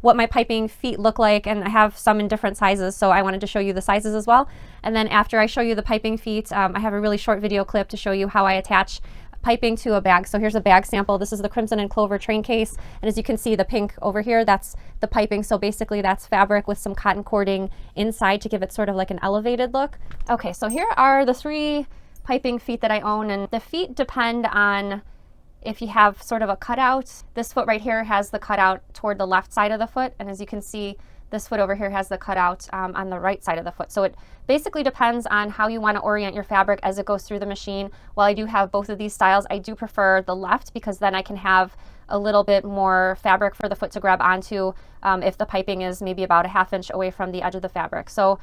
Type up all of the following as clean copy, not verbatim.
what my piping feet look like, and I have some in different sizes, so I wanted to show you the sizes as well. And then after I show you the piping feet, I have a really short video clip to show you how I attach piping to a bag. So here's a bag sample. This is the Crimson and Clover train case, and as you can see, the pink over here, that's the piping. So basically that's fabric with some cotton cording inside to give it sort of like an elevated look. Okay, so here are the 3 piping feet that I own, and the feet depend on if you have sort of a cutout. This foot right here has the cutout toward the left side of the foot, and as you can see, this foot over here has the cutout on the right side of the foot. So it basically depends on how you want to orient your fabric as it goes through the machine. While I do have both of these styles, I do prefer the left because then I can have a little bit more fabric for the foot to grab onto if the piping is maybe about a ½ inch away from the edge of the fabric. So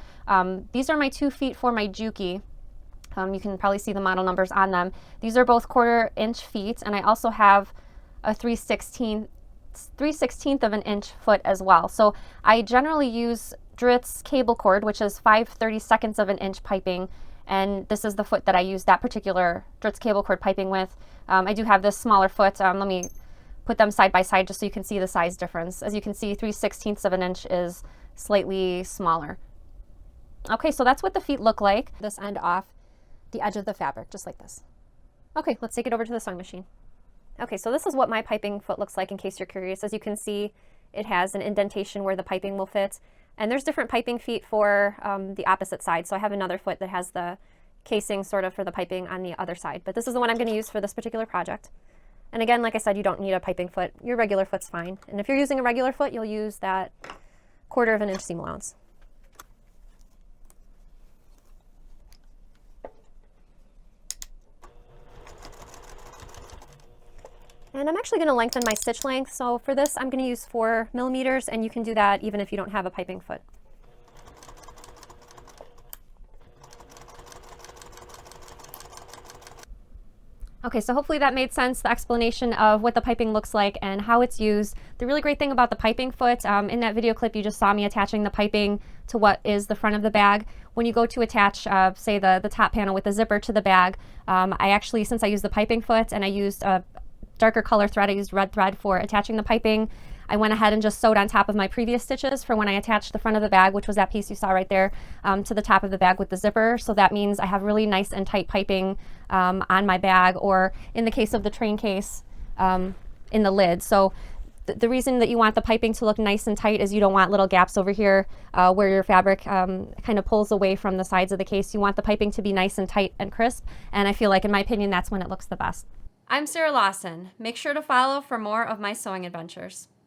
these are my 2 feet for my Juki. You can probably see the model numbers on them. These are both 1/4 inch feet, and I also have a 3/16 of an inch foot as well. So I generally use Dritz cable cord, which is 5/32 of an inch piping, and this is the foot that I use that particular Dritz cable cord piping with. I do have this smaller foot. Let me put them side by side just so you can see the size difference. As you can see, 3/16 of an inch is slightly smaller. Okay, so that's what the feet look like. This end off the edge of the fabric, just like this. Okay, let's take it over to the sewing machine. Okay, so this is what my piping foot looks like in case you're curious. As you can see, it has an indentation where the piping will fit. And there's different piping feet for the opposite side. So I have another foot that has the casing sort of for the piping on the other side. But this is the one I'm going to use for this particular project. And again, like I said, you don't need a piping foot. Your regular foot's fine. And if you're using a regular foot, you'll use that 1/4 of an inch seam allowance. And I'm actually going to lengthen my stitch length. So for this, I'm going to use 4 millimeters, and you can do that even if you don't have a piping foot. Okay, so hopefully that made sense, the explanation of what the piping looks like and how it's used. The really great thing about the piping foot, in that video clip you just saw me attaching the piping to what is the front of the bag. When you go to attach, say the top panel with the zipper to the bag, I actually, since I used the piping foot and I used a darker color thread, I used red thread for attaching the piping, I went ahead and just sewed on top of my previous stitches for when I attached the front of the bag, which was that piece you saw right there, to the top of the bag with the zipper. So that means I have really nice and tight piping on my bag, or in the case of the train case, in the lid. So the reason that you want the piping to look nice and tight is you don't want little gaps over here where your fabric kind of pulls away from the sides of the case. You want the piping to be nice and tight and crisp, and I feel like, in my opinion, that's when it looks the best. I'm Sarah Lawson. Make sure to follow for more of my sewing adventures.